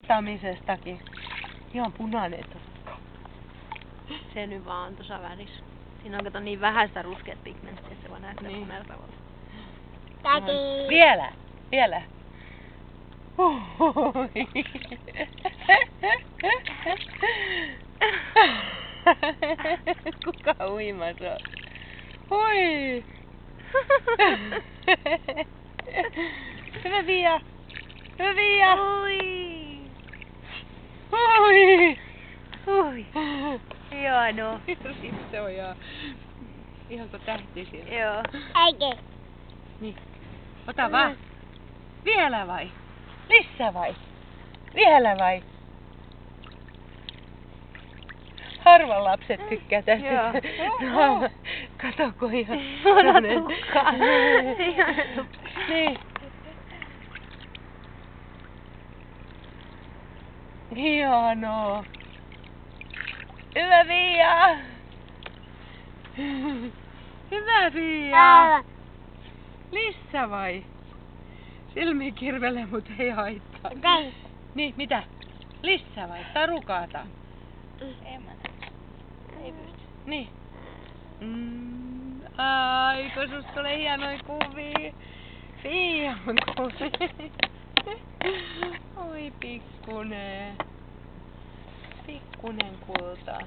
Tamisestakin. Ihan punainen tukka. Se nyt vaan on tuossa värissä. Siinä on kato niin vähän sitä ruskeat pigmenttiä, että se voi näyttää Niin. punertavalta. Vielä! Vielä! Kuka uimas on? Hui! Hyvä Pia! Hyvä Pia! Ui! Hui! Ui! Hieno! Se on ihan kuin tähti siellä. Joo. Äiti. Niin. Ota vaan. Vielä vai? Lisää vai? Vielä vai? Harvan lapset tykkää tästä. Joo. No, kato kun ihan... Ota tukkaa. Niin. Hienoa. Hyvä Pia. Hyvä Pia. Lisää vai? Silmiä kirvelee, mut ei haittaa. Näin. Niin, mitä? Lisää vai? Tarukaata? Ei mä näe. Ei pysty. Niin. Ai, kun susta tulee hienoja kuvia. Pian kuvia. Oi pikkunen. Pikkunen kulta.